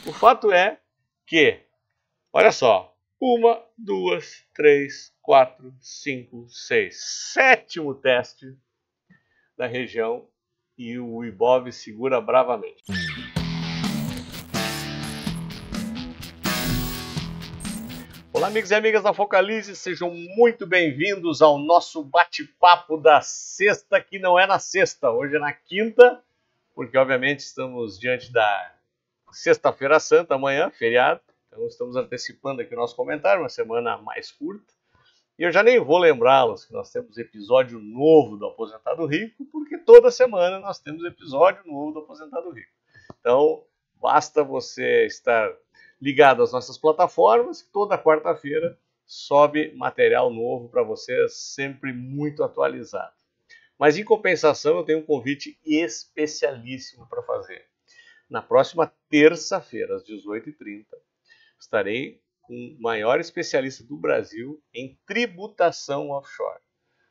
O fato é que, olha só, 1, 2, 3, 4, 5, 6, sétimo teste da região e o Ibov segura bravamente. Olá, amigos e amigas da Focalize, sejam muito bem-vindos ao nosso bate-papo da sexta, que não é na sexta, hoje é na quinta, porque obviamente estamos diante da Sexta-feira Santa, amanhã, feriado, então estamos antecipando aqui o nosso comentário, uma semana mais curta. E eu já nem vou lembrá-los que nós temos episódio novo do Aposentado Rico, porque toda semana nós temos episódio novo do Aposentado Rico. Então, basta você estar ligado às nossas plataformas, que toda quarta-feira sobe material novo para vocês, sempre muito atualizado. Mas em compensação, eu tenho um convite especialíssimo para fazer. Na próxima terça-feira, às 18h30, estarei com o maior especialista do Brasil em tributação offshore.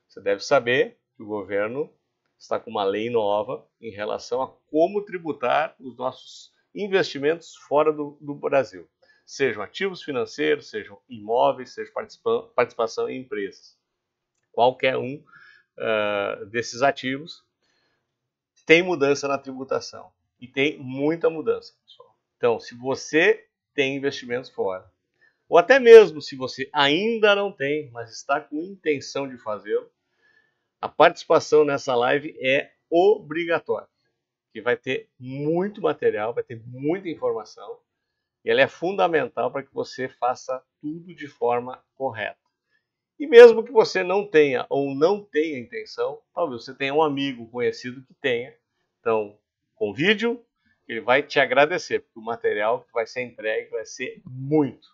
Você deve saber que o governo está com uma lei nova em relação a como tributar os nossos investimentos fora do Brasil. Sejam ativos financeiros, sejam imóveis, seja participação em empresas. Qualquer um desses ativos tem mudança na tributação. E tem muita mudança, pessoal. Então, se você tem investimentos fora, ou até mesmo se você ainda não tem, mas está com intenção de fazê-lo, a participação nessa live é obrigatória. Que vai ter muito material, vai ter muita informação, e ela é fundamental para que você faça tudo de forma correta. E mesmo que você não tenha ou não tenha intenção, talvez você tenha um amigo conhecido que tenha. Então, convide-o, ele vai te agradecer, porque o material que vai ser entregue vai ser muito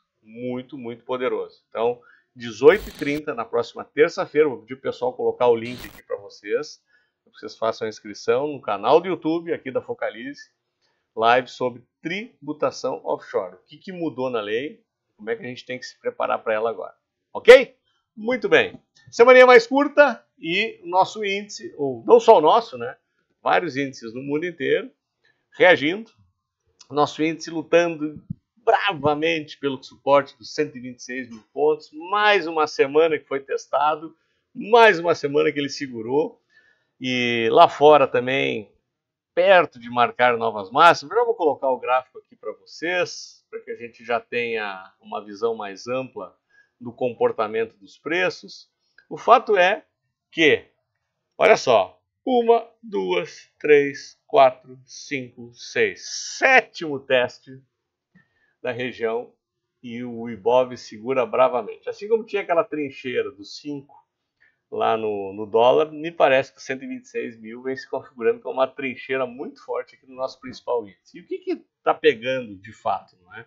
poderoso. Então, 18h30, na próxima terça-feira, vou pedir o pessoal colocar o link aqui para vocês façam a inscrição no canal do YouTube aqui da Focalize, live sobre tributação offshore. O que mudou na lei, como é que a gente tem que se preparar para ela agora. Ok? Muito bem. Semaninha mais curta e nosso índice, ou não só o nosso, né? Vários índices no mundo inteiro reagindo. Nosso índice lutando bravamente pelo suporte dos 126 mil pontos. Mais uma semana que foi testado, mais uma semana que ele segurou. E lá fora também, perto de marcar novas máximas. Já vou colocar o gráfico aqui para vocês, para que a gente já tenha uma visão mais ampla do comportamento dos preços. O fato é que, olha só, 1, 2, 3, 4, 5, 6, sétimo teste da região e o Ibov segura bravamente. Assim como tinha aquela trincheira dos 5 lá no dólar, me parece que 126 mil vem se configurando como uma trincheira muito forte aqui no nosso principal índice. E o que está pegando de fato, não é?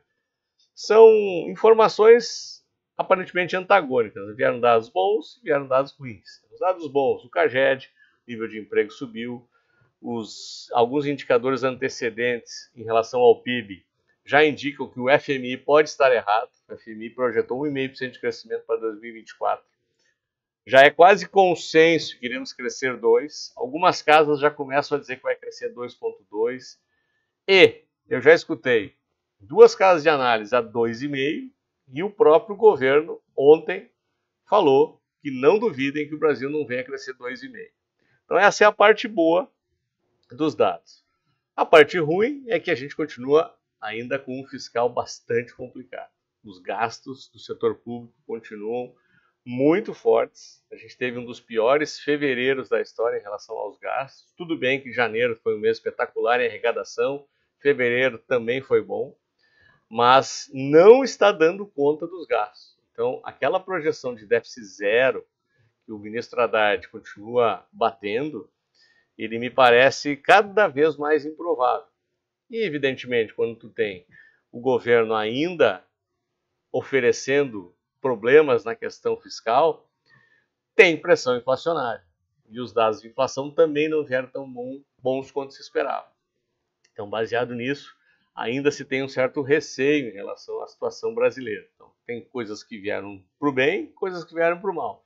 São informações aparentemente antagônicas. Vieram dados bons e vieram dados ruins. Os dados bons, o CAGED, nível de emprego subiu, alguns indicadores antecedentes em relação ao PIB já indicam que o FMI pode estar errado. O FMI projetou 1,5% de crescimento para 2024. Já é quase consenso que iremos crescer 2%. Algumas casas já começam a dizer que vai crescer 2,2%. E eu já escutei 2 casas de análise a 2,5%. E o próprio governo ontem falou que não duvidem que o Brasil não venha crescer 2,5%. Então essa é a parte boa dos dados. A parte ruim é que a gente continua ainda com um fiscal bastante complicado. Os gastos do setor público continuam muito fortes. A gente teve um dos piores fevereiros da história em relação aos gastos. Tudo bem que janeiro foi um mês espetacular em arrecadação, fevereiro também foi bom, mas não está dando conta dos gastos. Então, aquela projeção de déficit zero que o ministro Haddad continua batendo, ele me parece cada vez mais improvável. E, evidentemente, quando tu tem o governo ainda oferecendo problemas na questão fiscal, tem pressão inflacionária. E os dados de inflação também não vieram tão bons quanto se esperava. Então, baseado nisso, ainda se tem um certo receio em relação à situação brasileira. Então, tem coisas que vieram para o bem, coisas que vieram para o mal.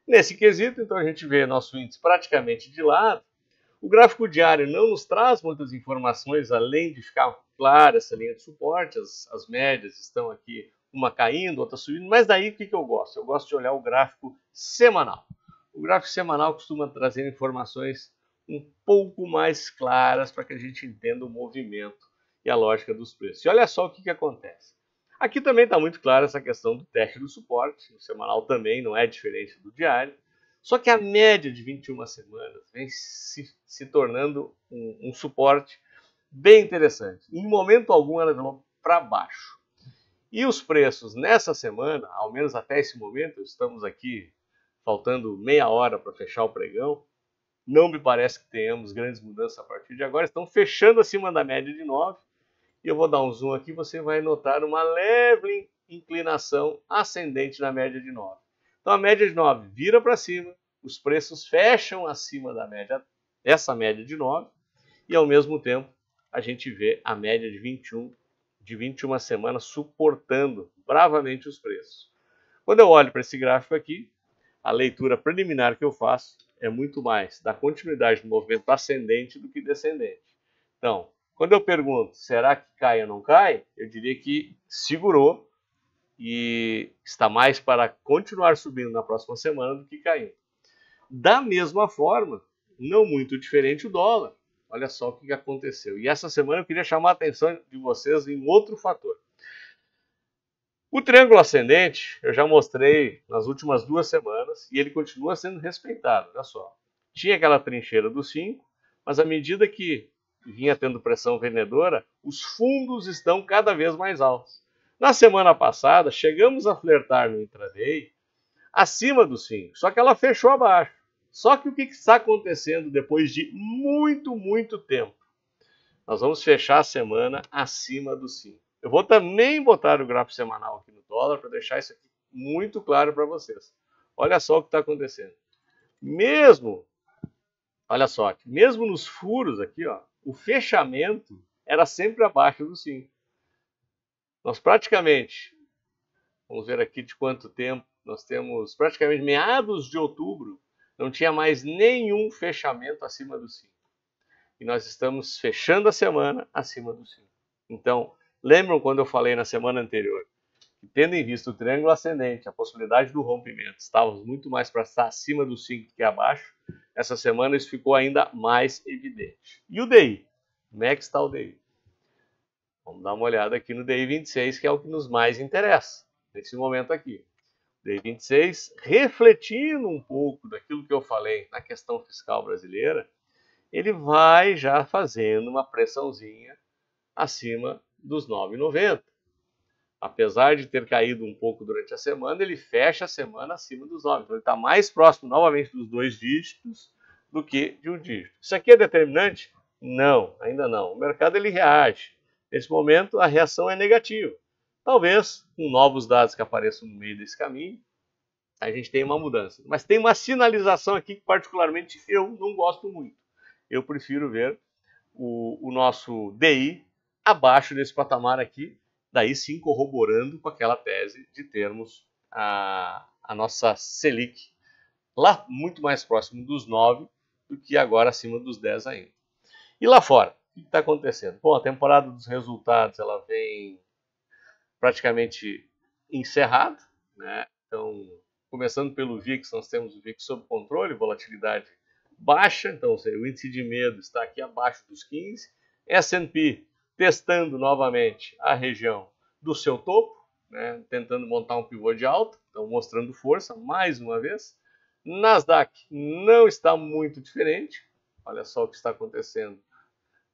Nesse quesito, então, a gente vê nosso índice praticamente de lado. O gráfico diário não nos traz muitas informações, além de ficar clara essa linha de suporte, as médias estão aqui, uma caindo, outra subindo, mas daí o que eu gosto? Eu gosto de olhar o gráfico semanal. O gráfico semanal costuma trazer informações um pouco mais claras para que a gente entenda o movimento e a lógica dos preços. E olha só o que acontece. Aqui também está muito clara essa questão do teste do suporte, o semanal também não é diferente do diário, só que a média de 21 semanas vem se tornando um suporte bem interessante. Em momento algum ela veio para baixo. E os preços nessa semana, ao menos até esse momento, estamos aqui faltando meia hora para fechar o pregão, não me parece que tenhamos grandes mudanças a partir de agora, estão fechando acima da média de 9. E eu vou dar um zoom aqui, você vai notar uma leve inclinação ascendente na média de 9. Então a média de 9 vira para cima, os preços fecham acima da média, essa média de 9, e ao mesmo tempo a gente vê a média de 21 semanas suportando bravamente os preços. Quando eu olho para esse gráfico aqui, a leitura preliminar que eu faço é muito mais da continuidade do movimento ascendente do que descendente. Então, quando eu pergunto, será que cai ou não cai? Eu diria que segurou e está mais para continuar subindo na próxima semana do que caindo. Da mesma forma, não muito diferente o dólar. Olha só o que aconteceu. E essa semana eu queria chamar a atenção de vocês em outro fator. O triângulo ascendente, eu já mostrei nas últimas 2 semanas e ele continua sendo respeitado. Olha só. Tinha aquela trincheira dos 5, mas à medida que vinha tendo pressão vendedora, os fundos estão cada vez mais altos. Na semana passada, chegamos a flertar no intraday acima dos 5, só que ela fechou abaixo. Só que o que está acontecendo depois de muito tempo? Nós vamos fechar a semana acima dos 5. Eu vou também botar o gráfico semanal aqui no dólar para deixar isso aqui muito claro para vocês. Olha só o que está acontecendo. Olha só, mesmo nos furos aqui, ó, o fechamento era sempre abaixo dos 5. Nós praticamente, vamos ver aqui de quanto tempo, nós temos praticamente meados de outubro, não tinha mais nenhum fechamento acima dos 5. E nós estamos fechando a semana acima dos 5. Então, lembram quando eu falei na semana anterior, que tendo em vista o triângulo ascendente, a possibilidade do rompimento, estávamos muito mais para estar acima dos 5 que abaixo. Essa semana isso ficou ainda mais evidente. E o DI? Como é que está o DI? Vamos dar uma olhada aqui no DI 26, que é o que nos mais interessa, nesse momento aqui. DI 26, refletindo um pouco daquilo que eu falei na questão fiscal brasileira, ele vai já fazendo uma pressãozinha acima dos 9,90. Apesar de ter caído um pouco durante a semana, ele fecha a semana acima dos 9. Então ele está mais próximo novamente dos 2 dígitos do que de um dígito. Isso aqui é determinante? Não, ainda não. O mercado ele reage. Nesse momento a reação é negativa. Talvez com novos dados que apareçam no meio desse caminho, a gente tenha uma mudança. Mas tem uma sinalização aqui que particularmente eu não gosto muito. Eu prefiro ver o nosso DI abaixo desse patamar aqui, daí sim corroborando com aquela tese de termos a nossa Selic lá muito mais próximo dos 9 do que agora acima dos 10 ainda. E lá fora, o que está acontecendo? Bom, a temporada dos resultados ela vem praticamente encerrada, né? Então, começando pelo VIX, nós temos o VIX sob controle, volatilidade baixa, então o índice de medo está aqui abaixo dos 15, S&P testando novamente a região do seu topo, né, tentando montar um pivô de alta, então mostrando força mais uma vez. Nasdaq não está muito diferente, olha só o que está acontecendo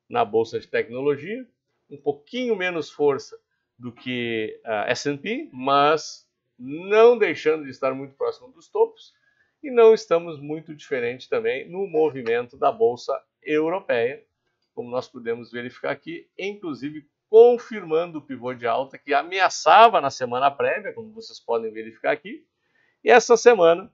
na bolsa de tecnologia, um pouquinho menos força do que a S&P, mas não deixando de estar muito próximo dos topos, e não estamos muito diferente também no movimento da bolsa europeia, como nós podemos verificar aqui, inclusive confirmando o pivô de alta que ameaçava na semana prévia, como vocês podem verificar aqui, e essa semana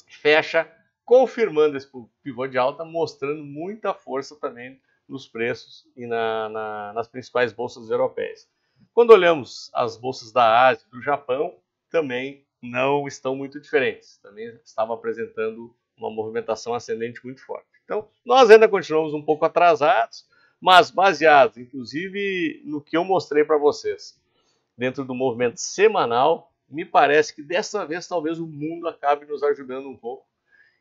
fecha confirmando esse pivô de alta, mostrando muita força também nos preços e nas principais bolsas europeias. Quando olhamos as bolsas da Ásia e do Japão, também não estão muito diferentes. Também estavam apresentando uma movimentação ascendente muito forte. Então, nós ainda continuamos um pouco atrasados, mas baseados, inclusive, no que eu mostrei para vocês, dentro do movimento semanal, me parece que dessa vez talvez o mundo acabe nos ajudando um pouco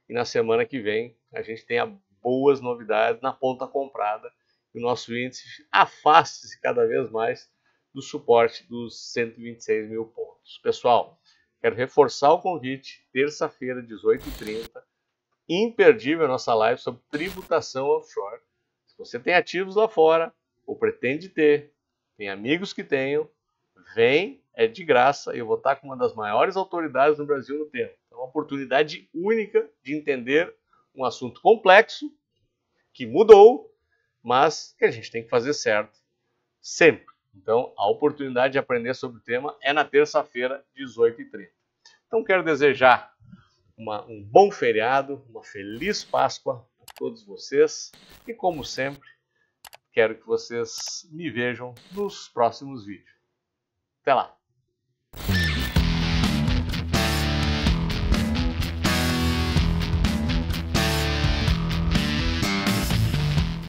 e na semana que vem a gente tenha boas novidades na ponta comprada e o nosso índice afaste-se cada vez mais do suporte dos 126 mil pontos. Pessoal, quero reforçar o convite, terça-feira, 18h30, imperdível a nossa live sobre tributação offshore. Se você tem ativos lá fora, ou pretende ter, tem amigos que tenham, vem, é de graça, eu vou estar com uma das maiores autoridades no Brasil no tema. É uma oportunidade única de entender um assunto complexo, que mudou, mas que a gente tem que fazer certo sempre. Então, a oportunidade de aprender sobre o tema é na terça-feira, 18h30. Então, quero desejar um bom feriado, uma feliz Páscoa a todos vocês e, como sempre, quero que vocês me vejam nos próximos vídeos. Até lá!